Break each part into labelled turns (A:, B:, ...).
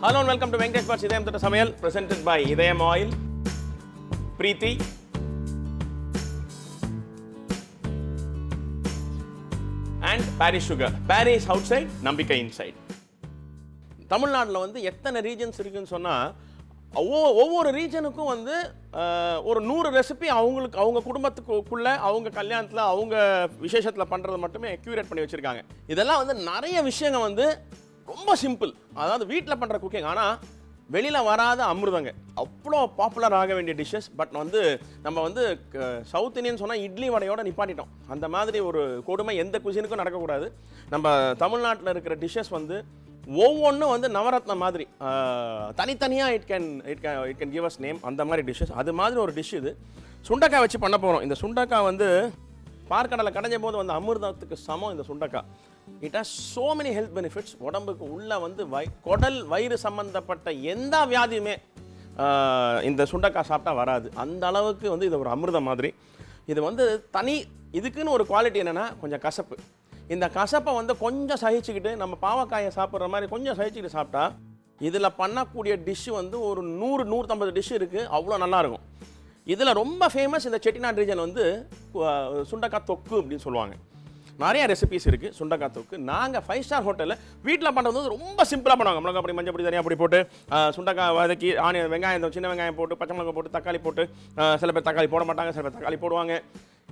A: Hello and welcome to Venkatesh Bhatt's Idayam Thotta Samayal, presented by Idayam Oil, Preeti, and Paris Sugar. Paris outside, Nambika inside. தமிழ்நாட்டில் வந்து எத்தனை regions இருக்குன்னு சொன்னால் ஒவ்வொரு ரீஜனுக்கும் வந்து ஒரு 100 ரெசிபி அவங்களுக்கு அவங்க குடும்பத்துக்குள்ள அவங்க கல்யாணத்தில் அவங்க விசேஷத்தில் பண்ணுறது மட்டுமே க்யூரேட் பண்ணி வச்சுருக்காங்க. இதெல்லாம் வந்து நிறைய விஷயங்கள் வந்து ரொம்ப சிம்பிள், அதாவது வீட்டில் பண்ணுற குக்கிங். ஆனால் வெளியில் வராத அமிர்தங்க, அவ்வளோ பாப்புலர் ஆக வேண்டிய டிஷ்ஷஸ். பட் வந்து நம்ம வந்து சவுத் இந்தியன் சொன்னால் இட்லி வடையோடு நிப்பாட்டிட்டோம். அந்த மாதிரி ஒரு கொடுமை எந்த குசினுக்கும் நடக்கக்கூடாது. நம்ம தமிழ்நாட்டில் இருக்கிற டிஷ்ஷஸ் வந்து ஒவ்வொன்றும் வந்து நவரத்ன மாதிரி தனித்தனியாக it can give us name. அந்த மாதிரி டிஷ்ஷஸ், அது மாதிரி ஒரு டிஷ் இது. சுண்டக்காய் வச்சு பண்ண போகிறோம். இந்த சுண்டக்காய் வந்து பார்க்கடலை கடைஞ்ச போது வந்து அமிர்தத்துக்கு சமம் இந்த சுண்டக்காய். It has so many health benefits. உடம்புக்கு உள்ள வந்து குடல் வயிறு சம்மந்தப்பட்ட எந்த வியாதியுமே இந்த சுண்டக்காய் சாப்பிட்டா வராது. அந்த அளவுக்கு வந்து இது ஒரு அமிர்தம் மாதிரி. இது வந்து இதுக்குன்னு ஒரு குவாலிட்டி என்னென்னா கொஞ்சம் கசப்பு. இந்த கசப்பை வந்து கொஞ்சம் சகிச்சுக்கிட்டு நம்ம பாவக்காயை சாப்பிட்ற மாதிரி கொஞ்சம் சகிச்சுக்கிட்டு சாப்பிட்டா இதில் பண்ணக்கூடிய டிஷ்ஷு வந்து ஒரு 100-150 டிஷ் இருக்குது. அவ்வளோ நல்லாயிருக்கும். இதில் ரொம்ப ஃபேமஸ் இந்த செட்டிநாடு ரீஜன் வந்து சுண்டக்காய் தொக்கு அப்படின்னு சொல்லுவாங்க. நிறைய ரெசிபிஸ் இருக்குது சுண்டக்காய் தொக்கு. நாங்கள் 5 ஸ்டார் ஹோட்டலில் வீட்டில் பண்ணுறது வந்து ரொம்ப சிம்பிளாக பண்ணுவாங்க. மிளகா அப்படி மஞ்சள் பொடி தனியாக அப்படி போட்டு சுண்டக்காய் வதக்கி ஆனியன் வெங்காயம் சின்ன வெங்காயம் போட்டு பச்சை மிளகாய் போட்டு தக்காளி போட்டு, சில பேர் தக்காளி போட மாட்டாங்க, சில பேர் தக்காளி போடுவாங்க.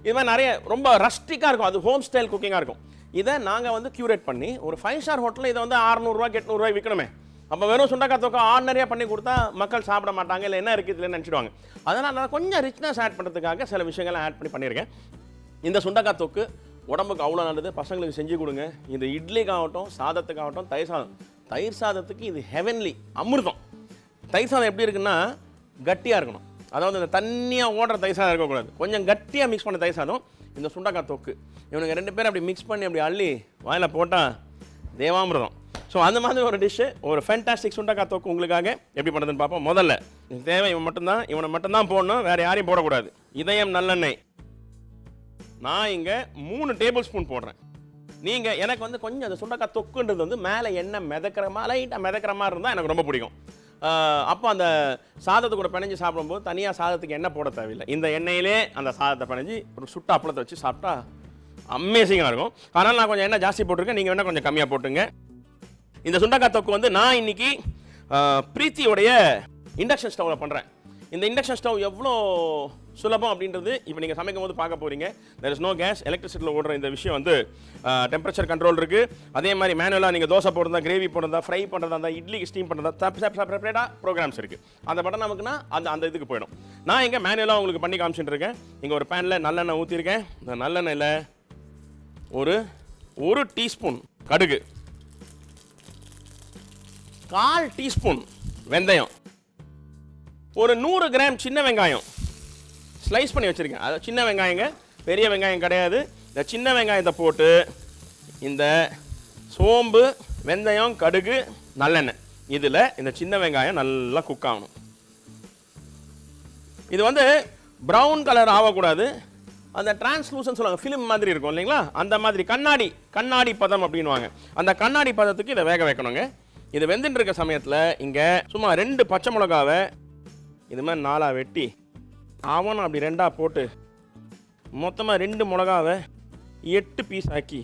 A: இது மாதிரி நிறைய ரொம்ப ரஸ்டிக்காக இருக்கும். அது ஹோம் ஸ்டைல் குக்கிங்காக இருக்கும். இதை நாங்கள் வந்து க்யூரேட் பண்ணி ஒரு 5 ஸ்டார் ஹோட்டலில் இதை வந்து 600-800 விற்கணுமே. அப்போ வெறும் சுண்டக்காய் தொக்கை ஆர்டினரியாக பண்ணி கொடுத்தா மக்கள் சாப்பிட மாட்டாங்க, இல்லை என்ன இருக்குது இல்லைன்னு நினச்சிடுவாங்க. அதனால் நான் கொஞ்சம் ரிச்னஸ் ஆட் பண்ணுறதுக்காக சில விஷயங்கள்லாம் ஆட் பண்ணியிருக்கேன். இந்த சுண்டக்காய் தொக்கு உடம்புக்கு அவ்வளோ நல்லது. பசங்களுக்கு செஞ்சு கொடுங்க. இது இட்லிக்காகட்டும் சாதத்துக்காகட்டும் தயிர் சாதத்துக்கு இது ஹெவன்லி அமிர்தம். தயிர் சாதம் எப்படி இருக்குன்னா கட்டியாக இருக்கணும். அதாவது இந்த தண்ணியாக ஓடுற தயிர் சாதம் இருக்கக்கூடாது. கொஞ்சம் கட்டியாக மிக்ஸ் பண்ண தயிர் சாதம் இந்த சுண்டக்காய் தொக்கு. இவனுங்க 2 பேரும் அப்படி மிக்ஸ் பண்ணி அப்படி அள்ளி வாயில் போட்டால் தேவாமிர்தம். ஸோ அந்த மாதிரி ஒரு டிஷ்ஷு, ஒரு ஃபேண்டாஸ்டிக் சுண்டக்காய் தொக்கு உங்களுக்காக எப்படி பண்ணுறதுன்னு பார்ப்போம். முதல்ல தேவை இவனை மட்டும்தான் போடணும், வேறு யாரையும் போடக்கூடாது. இதயம் நல்லெண்ணெய் நான் இங்கே 3 டேபிள் ஸ்பூன் போடுறேன். நீங்கள் எனக்கு வந்து கொஞ்சம் அந்த சுண்டக்காய் தொக்குன்றது வந்து மேலே எண்ணெய் லைட்டாக மிதக்கிற மாதிரி இருந்தால் எனக்கு ரொம்ப பிடிக்கும். அப்போ அந்த சாதத்தை கூட பிணைஞ்சு சாப்பிடும்போது தனியாக சாதத்துக்கு எண்ணெய் போட தேவையில்லை. இந்த எண்ணெயிலே அந்த சாதத்தை பிணைஞ்சி ஒரு சுட்ட அப்பளத்தை வச்சு சாப்பிட்டா அமேசிங்காக இருக்கும். அதனால் நான் கொஞ்சம் எண்ணெய் ஜாஸ்தி போட்டிருக்கேன், நீங்கள் வேணால் கொஞ்சம் கம்மியாக போட்டுங்க. இந்த சுண்டக்காய் தொக்கு வந்து நான் இன்றைக்கி பிரீத்தியோடைய இண்டக்ஷன் ஸ்டவ்வில் பண்ணுறேன். இந்த இண்டக்ஷன் ஸ்டவ் எவ்வளோ சுலபம் அப்படின்றது இப்போ நீங்கள் சமைக்கும் போது பார்க்க போகிறீங்க. தேர் இஸ் நோ கேஸ், எலக்ட்ரிசிட்டியில் ஓடுற இந்த விஷயம் வந்து டெம்பரேச்சர் கண்ட்ரோல் இருக்குது. அதே மாதிரி மேனுவலாக நீங்கள் தோசை போடுறதா, கிரேவி போடுறதா, ஃப்ரை பண்ணுறதா இருந்தால், இட்லிக்கு ஸ்டீம் பண்ணுறதா, செப்பரேட்டாக ப்ரோக்ராம்ஸ் இருக்குது. அந்த பட்டன் நமக்குன்னா அந்த இதுக்கு போயிடும். நான் இங்கே மேனுவலாக உங்களுக்கு பண்ணி காமிச்சுட்டு இருக்கேன். இங்கே ஒரு பேனில் நல்லெண்ணெய் ஊற்றிருக்கேன். இந்த நல்லெண்ணெயில் ஒரு டீஸ்பூன் கடுகு, 1/4 டீஸ்பூன் வெந்தயம், ஒரு 100 கிராம் சின்ன வெங்காயம் ஸ்லைஸ் பண்ணி வச்சுருக்கேன். அது சின்ன வெங்காயங்க, பெரிய வெங்காயம் கிடையாது. இந்த சின்ன வெங்காயத்தை போட்டு இந்த சோம்பு, வெந்தயம், கடுகு, நல்லெண்ணெய் இதில் இந்த சின்ன வெங்காயம் நல்லா குக் ஆகணும். இது வந்து ப்ரௌன் கலர் ஆகக்கூடாது. அந்த டிரான்ஸ்லூசன் சொல்லுவாங்க, ஃபிலிம் மாதிரி இருக்கும் இல்லைங்களா, அந்த மாதிரி கண்ணாடி பதம் அப்படின்வாங்க. அந்த கண்ணாடி பதத்துக்கு இதை வேக வைக்கணுங்க. இது வெந்துட்டு இருக்க சமயத்தில் இங்கே சும்மா 2 பச்சை மிளகாவை இது மாதிரி 4 வெட்டி அவனும் அப்படி 2 போட்டு மொத்தமாக 2 மிளகாவை 8 பீஸ் ஆக்கி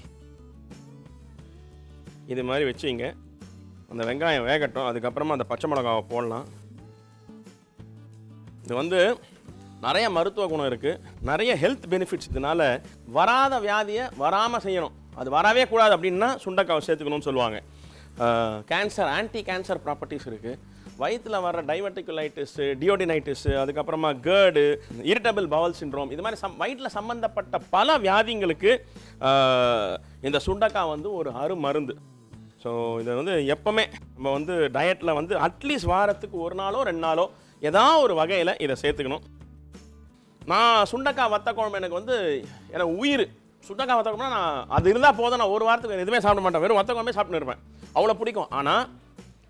A: இது மாதிரி வச்சுங்க. அந்த வெங்காயம் வேகட்டும், அதுக்கப்புறமா அந்த பச்சை மிளகாவை போடலாம். இது வந்து நிறைய மருத்துவ குணம் இருக்குது, நிறைய ஹெல்த் பெனிஃபிட்ஸ். இதனால் வராத வியாதியை வராமல் செய்யணும். அது வரவே கூடாது அப்படின்னா சுண்டக்காவை சேர்த்துக்கணும்னு சொல்லுவாங்க. கேன்சர், ஆன்டி கேன்சர் ப்ராப்பர்ட்டிஸ் இருக்குது. வயிற்றில் வர்ற டைவர்டிகுலைட்டிஸு, டியோடினைட்டிஸு, அதுக்கப்புறமா கேர்டு, இரிட்டபிள் பவல் சிண்ட்ரோம், இது மாதிரி வயிற்றில் சம்மந்தப்பட்ட பல வியாதிங்களுக்கு இந்த சுண்டக்காய் வந்து ஒரு அருமருந்து. ஸோ இதை வந்து எப்போவுமே நம்ம வந்து டயட்டில் வந்து அட்லீஸ்ட் வாரத்துக்கு 1 நாளோ 2 நாளோ ஏதாவது ஒரு வகையில் இதை சேர்த்துக்கணும். நான் சுண்டக்காய் வத்த குழம்பு எனக்கு உயிர். சுண்டக்காய் வத்த குழம்புனா நான் அது இருந்தால் போதும். நான் ஒரு வாரத்துக்கு எதுவுமே சாப்பிட மாட்டேன், வெறும் வத்த குழம்பே சாப்பிட்டு இருப்பேன். அவ்வளோ பிடிக்கும். ஆனால்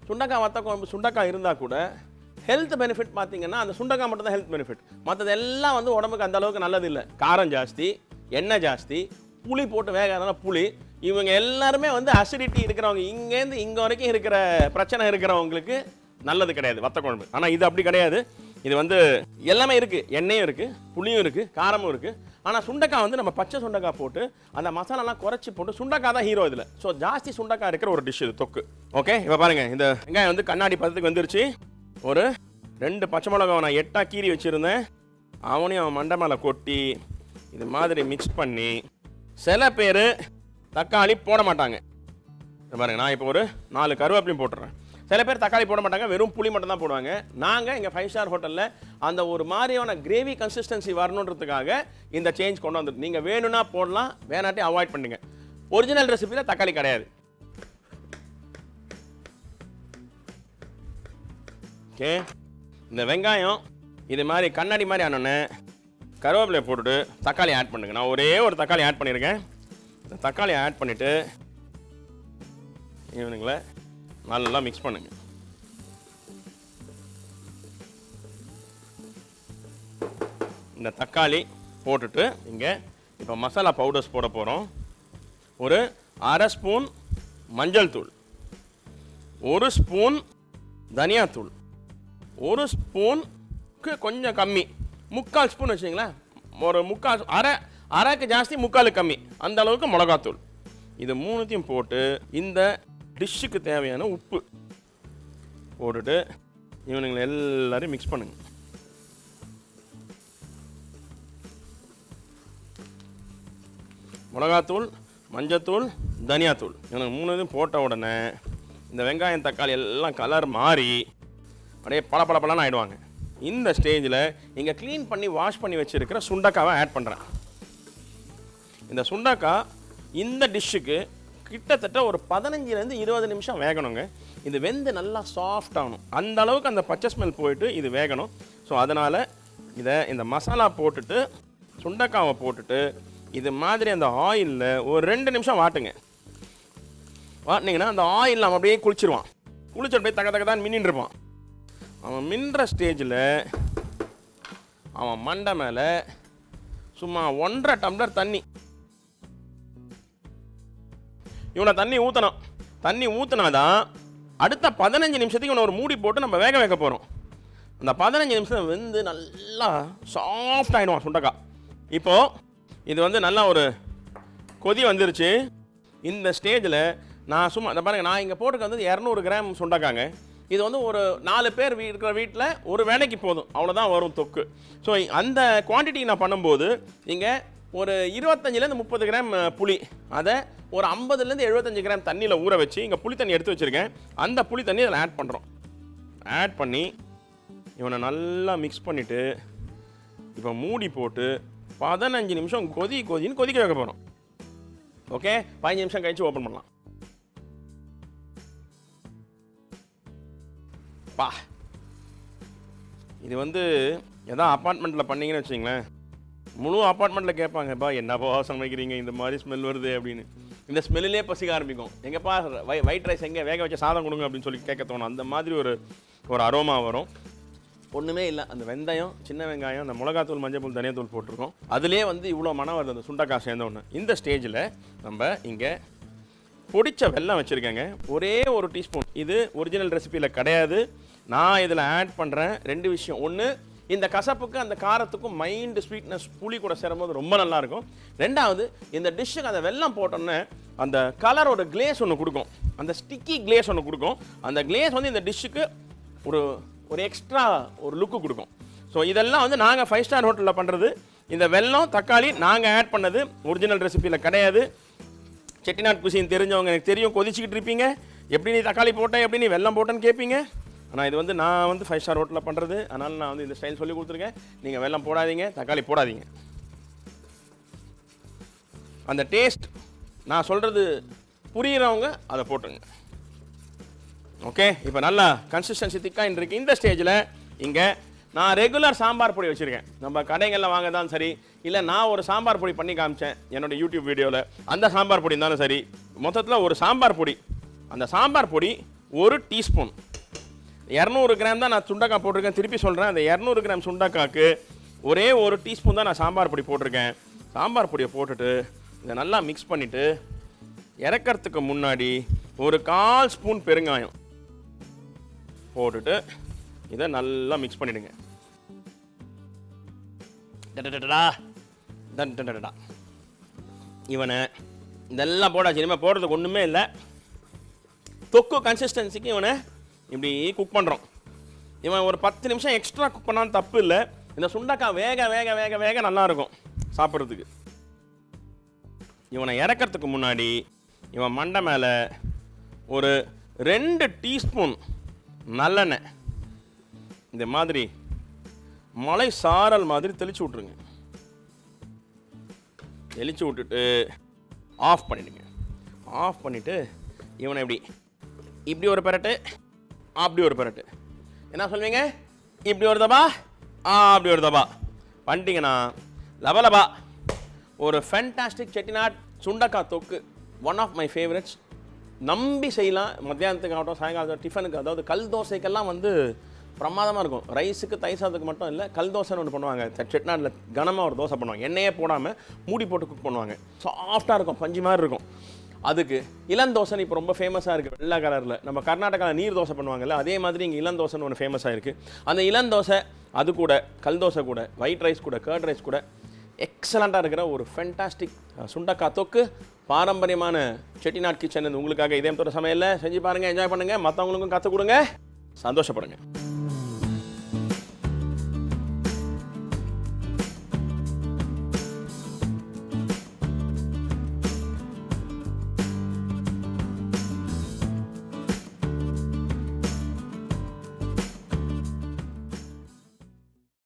A: சுண்டக்காய் வத்த குழம்பு சுண்டக்காய் இருந்தால் கூட ஹெல்த் பெனிஃபிட் பார்த்தீங்கன்னா அந்த சுண்டக்காய் மட்டும் தான் ஹெல்த் பெனிஃபிட். மற்றது எல்லாம் வந்து உடம்புக்கு அந்த அளவுக்கு நல்லது இல்லை. காரம் ஜாஸ்தி, எண்ணெய் ஜாஸ்தி, புளி போட்டு வேகாதனால புளி, இவங்க எல்லாருமே வந்து அசிடிட்டி இருக்கிறவங்க, இங்கேருந்து இங்கே வரைக்கும் இருக்கிற பிரச்சனை இருக்கிறவங்களுக்கு நல்லது கிடையாது வத்த குழம்பு. ஆனால் இது அப்படி கிடையாது. இது வந்து எல்லாமே இருக்குது, எண்ணெயும் இருக்குது, புளியும் இருக்குது, காரமும் இருக்குது. ஆனால் சுண்டக்காய் வந்து நம்ம பச்சை சுண்டக்காய் போட்டு அந்த மசாலாலாம் குறைச்சி போட்டு, சுண்டக்காய் தான் ஹீரோ இதில். ஸோ ஜாஸ்தி சுண்டக்காய் இருக்கிற ஒரு டிஷ் இது தொக்கு. ஓகே, இப்போ பாருங்கள், இந்த வெங்காயம் வந்து கண்ணாடி பதத்துக்கு வந்துருச்சு. ஒரு 2 பச்சை மிளகாவை நான் 8 கீறி வச்சுருந்தேன், அவனையும் அவன் மண்டை மேலே கொட்டி இது மாதிரி மிக்ஸ் பண்ணி. சில பேர் தக்காளி போட மாட்டாங்க. பாருங்கள், நான் இப்போ ஒரு 4 கருவேப்பிலையும் போட்டுறேன். சில பேர் தக்காளி போட மாட்டாங்க, வெறும் புளி மட்டும் தான் போடுவாங்க. நாங்கள் இங்கே 5 ஸ்டார் ஹோட்டலில் அந்த ஒரு மாதிரியான கிரேவி கன்சிஸ்டன்சி வரணுன்றதுக்காக இந்த சேஞ்ச் கொண்டு வந்துட்டு, நீங்கள் வேணும்னா போடலாம், வேணாட்டி அவாய்ட் பண்ணுங்க. ஒரிஜினல் ரெசிபியில் தக்காளி கிடையாது. ஓகே, இந்த வெங்காயம் இது மாதிரி கண்ணாடி மாதிரி ஆனோன்னே கருவேப்பிலையை போட்டுட்டு தக்காளி ஆட் பண்ணுங்க. நான் ஒரே ஒரு தக்காளி ஆட் பண்ணியிருக்கேன். இந்த தக்காளி ஆட் பண்ணிவிட்டு இவனுங்களை நல்லா மிக்ஸ் பண்ணுங்க. இந்த தக்காளி போட்டுட்டு இங்கே இப்போ மசாலா பவுடர்ஸ் போட போகிறோம். ஒரு 1/2 ஸ்பூன் மஞ்சள் தூள், 1 ஸ்பூன் தனியாத்தூள், 1 ஸ்பூனுக்கு கொஞ்சம் கம்மி, 3/4 ஸ்பூன் வச்சுங்களேன். ஒரு 3/4 அரைக்கு ஜாஸ்தி 3/4 கம்மி, அந்த அளவுக்கு மிளகாத்தூள். இது 3த்தையும் போட்டு இந்த டிஷ்ஷுக்கு தேவையான உப்பு போட்டுட்டு இவனுங்களை எல்லாரையும் மிக்ஸ் பண்ணுங்க. மிளகாத்தூள், மஞ்சத்தூள், தனியாத்தூள் இவனுக்கு 3த்தையும் போட்ட உடனே இந்த வெங்காயம் தக்காளி எல்லாம் கலர் மாறி அப்படியே பளபளன்னு ஆகிடுவாங்க. இந்த ஸ்டேஜில் இங்கே க்ளீன் பண்ணி வாஷ் பண்ணி வச்சுருக்கிற சுண்டக்காவை ஆட் பண்ணுறேன். இந்த சுண்டக்காய் இந்த டிஷ்ஷுக்கு கிட்டத்தட்ட ஒரு 15லேருந்து 20 நிமிஷம் வேகணுங்க. இது வெந்து நல்லா சாஃப்ட் ஆகணும், அந்த அளவுக்கு அந்த பச்சை ஸ்மெல் போயிட்டு இது வேகணும். ஸோ அதனால் இதை இந்த மசாலா போட்டுட்டு சுண்டக்காவை போட்டுட்டு இது மாதிரி அந்த ஆயிலில் ஒரு 2 நிமிஷம் வாட்டுங்க. வாட்டினீங்கன்னா அந்த ஆயில் அவன் அப்படியே குளிச்சிருவான். குளிச்சுட்டு போய் தக்க தான் மின்னின்னு இருப்பான். அவன் மின்ற ஸ்டேஜில் அவன் மண்டை மேலே சும்மா 1.5 டம்ளர் தண்ணி, இவனை தண்ணி ஊற்றணும். தண்ணி ஊற்றினாதான் அடுத்த 15 நிமிஷத்துக்கு இவனை ஒரு மூடி போட்டு நம்ம வேக வைக்க போகிறோம். அந்த 15 நிமிஷம் வந்து நல்லா சாஃப்ட் ஆகிடுவான் சுண்டக்காய். இப்போது இது வந்து நல்லா ஒரு கொதி வந்துருச்சு. இந்த ஸ்டேஜில் நான் சும்மா இந்த பாருங்கள், நான் இங்கே போட்டுக்க வந்து 200 கிராம் சுண்டக்காங்க. இது வந்து ஒரு 4 பேர் இருக்கிற வீட்டில் ஒரு வேலைக்கு போதும், அவ்வளோதான் வரும் தொக்கு. ஸோ அந்த குவான்டிட்டி நான் பண்ணும்போது இங்கே ஒரு 25லேருந்து 30 கிராம் புளி, அதை ஒரு 50லேருந்து 75 கிராம் தண்ணியில் ஊற வச்சு இங்கே புளி தண்ணி எடுத்து வச்சுருக்கேன். அந்த புளி தண்ணி அதில் ஆட் பண்ணுறோம். ஆட் பண்ணி இவனை நல்லா மிக்ஸ் பண்ணிவிட்டு இப்போ மூடி போட்டு 15 நிமிஷம் கொதின்னு கொதிக்க வைக்க போகிறோம். ஓகே, 15 நிமிஷம் கழிச்சு ஓப்பன் பண்ணலாம். பா, இது வந்து எதாவது அப்பார்ட்மெண்ட்டில் பண்ணிங்கன்னு வச்சிங்களேன், முழு அப்பார்ட்மெண்ட்டில் கேட்பாங்கப்பா என்னப்பா சமைக்கிறீங்க, இந்த மாதிரி ஸ்மெல் வருது அப்படின்னு. இந்த ஸ்மெல்லிலே பசிக்க ஆரம்பிக்கும். எங்கப்பா ஒயிட் ரைஸ் எங்கே, வேக வச்ச சாதம் கொடுங்க அப்படின்னு சொல்லி கேட்க தோணும். அந்த மாதிரி ஒரு அரோமா வரும். ஒன்றுமே இல்லை, அந்த வெந்தயம், சின்ன வெங்காயம், அந்த மிளகாத்தூள், மஞ்சள், தனியாத்தூள் போட்டிருக்கோம். அதிலே வந்து இவ்வளோ மனம் வருது அந்த சுண்டக்காய் சேர்ந்த ஒன்று. இந்த ஸ்டேஜில் நம்ம இங்கே பொடிச்ச வெல்லம் வச்சுருக்கேங்க, ஒரே 1 டீஸ்பூன். இது ஒரிஜினல் ரெசிபியில் கிடையாது, நான் இதில் ஆட் பண்ணுறேன். 2 விஷயம். ஒன்று, இந்த கசப்புக்கு அந்த காரத்துக்கும் மைல்டு ஸ்வீட்னஸ் புளி கூட சேரும்போது ரொம்ப நல்லாயிருக்கும். 2வது, இந்த டிஷ்ஷுக்கு அந்த வெல்லம் போட்டோன்னே அந்த கலரோட கிளேஸ் ஒன்று கொடுக்கும், அந்த ஸ்டிக்கி கிளேஸ் ஒன்று கொடுக்கும். அந்த கிளேஸ் வந்து இந்த டிஷ்ஷுக்கு ஒரு எக்ஸ்ட்ரா ஒரு லுக்கு கொடுக்கும். ஸோ இதெல்லாம் வந்து நாங்கள் 5 ஸ்டார் ஹோட்டலில் பண்ணுறது. இந்த வெல்லம் தக்காளி நாங்கள் ஆட் பண்ணது, ஒரிஜினல் ரெசிபியில் கிடையாது. செட்டிநாட் குசின் தெரிஞ்சவங்க எனக்கு தெரியும், கொதிச்சுக்கிட்டு இருப்பீங்க, எப்படி நீ தக்காளி போட்டேன், எப்படி நீ வெல்லம் போட்டேன்னு கேட்பீங்க. ஆனால் இது வந்து நான் வந்து 5 ஸ்டார் ஹோட்டலில் பண்ணுறது, அதனால் நான் வந்து இந்த ஸ்டைல் சொல்லி கொடுத்துருக்கேன். நீங்கள் வெல்லம் போடாதீங்க, தக்காளி போடாதீங்க. அந்த டேஸ்ட் நான் சொல்கிறது புரிகிறவங்க அதை போட்டுருங்க. ஓகே, இப்போ நல்லா கன்சிஸ்டன்சி திக்காக இருக்கு. இந்த ஸ்டேஜில் இங்கே நான் ரெகுலர் சாம்பார் பொடி வச்சுருக்கேன். நம்ம கடைகளில் வாங்க தான் சரி, இல்லை நான் ஒரு சாம்பார் பொடி பண்ணி காமிச்சேன் என்னோடய யூடியூப் வீடியோவில், அந்த சாம்பார் பொடி இருந்தாலும் சரி, மொத்தத்தில் ஒரு சாம்பார் பொடி. அந்த சாம்பார் பொடி 1 டீஸ்பூன், 200 கிராம் தான் நான் சுண்டக்காய் போட்டிருக்கேன். திருப்பி சொல்கிறேன், அந்த 200 கிராம் சுண்டக்காய்க்கு ஒரே 1 டீஸ்பூன் தான் நான் சாம்பார் பொடி போட்டிருக்கேன். சாம்பார் பொடியை போட்டுட்டு இதை நல்லா மிக்ஸ் பண்ணிவிட்டு இறக்கிறதுக்கு முன்னாடி ஒரு 1/4 ஸ்பூன் பெருங்காயம் போட்டுட்டு இதை நல்லா மிக்ஸ் பண்ணிடுங்க. இவனை இதெல்லாம் போடாச்சு, இனிமேல் போடுறதுக்கு ஒன்றுமே இல்லை. தொக்கு கன்சிஸ்டன்சிக்கு இவனை இப்படி குக் பண்ணுறோம். இவன் ஒரு 10 நிமிஷம் எக்ஸ்ட்ரா குக் பண்ணாலும் தப்பு இல்லை. இந்த சுண்டக்காய் வேக வேக வேக வேக நல்லாயிருக்கும் சாப்பிட்றதுக்கு. இவனை இறக்கிறதுக்கு முன்னாடி இவன் மண்டை மேலே ஒரு 2 டீஸ்பூன் நல்லெண்ணெய் இந்த மாதிரி மலை சாரல் மாதிரி தெளித்து விட்ருங்க. தெளித்து விட்டுட்டு ஆஃப் பண்ணிடுங்க. ஆஃப் பண்ணிவிட்டு இவனை இப்படி ஒரு பெரட்டு, அப்படி ஒரு பெரட்டு. என்ன சொல்வீங்க? இப்படி ஒரு தபா, அப்படி ஒரு தபா பண்ணிட்டீங்கன்னா லபலபா ஒரு ஃபேண்டாஸ்டிக் செட்டிநாட் சுண்டக்காய் தொக்கு. One of my favourites. நம்பி செய்யலாம். மத்தியானத்துக்கு ஆகட்டும், சாயங்காலத்துக்கு, டிஃபனுக்கு, அதாவது கல் தோசைக்கெல்லாம் வந்து பிரமாதமாக இருக்கும். ரைஸுக்கு தயிர் சாதத்துக்கு மட்டும் இல்லை, கல் தோசைன்னு ஒன்று பண்ணுவாங்க. செட்டிநாட்டில் கனமாக ஒரு தோசை பண்ணுவாங்க, எண்ணெயே போடாமல் மூடி போட்டு குக் பண்ணுவாங்க. சாஃப்டாக இருக்கும், பஞ்சு மாதிரி இருக்கும். அதுக்கு இளந்தோசை இப்போ ரொம்ப ஃபேமஸாக இருக்குது வெள்ளை கலரில். நம்ம கர்நாடகாவில் நீர் தோசை பண்ணுவாங்கல்ல, அதே மாதிரி இங்கே இளந்தோசைன்னு ஒன்று ஃபேமஸாக இருக்குது. அந்த இளந்தோசை அது கூட கல் தோசை கூட ஒயிட் ரைஸ் கூட கர்ட் ரைஸ் கூட எக்ஸலண்ட்டாக இருக்கிற ஒரு ஃபென்டாஸ்டிக் சுண்டக்காய் தொக்கு. பாரம்பரியமான செட்டிநாட் கிச்சன் உங்களுக்காக இதயம் தோற சமையலில் செஞ்சு பாருங்கள், என்ஜாய் பண்ணுங்கள், மற்றவங்களுக்கும் கற்றுக் கொடுங்க, சந்தோஷப்படுங்க.